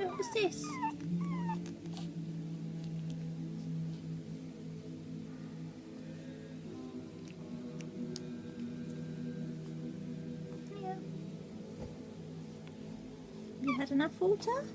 What was this? Yeah. You had enough water?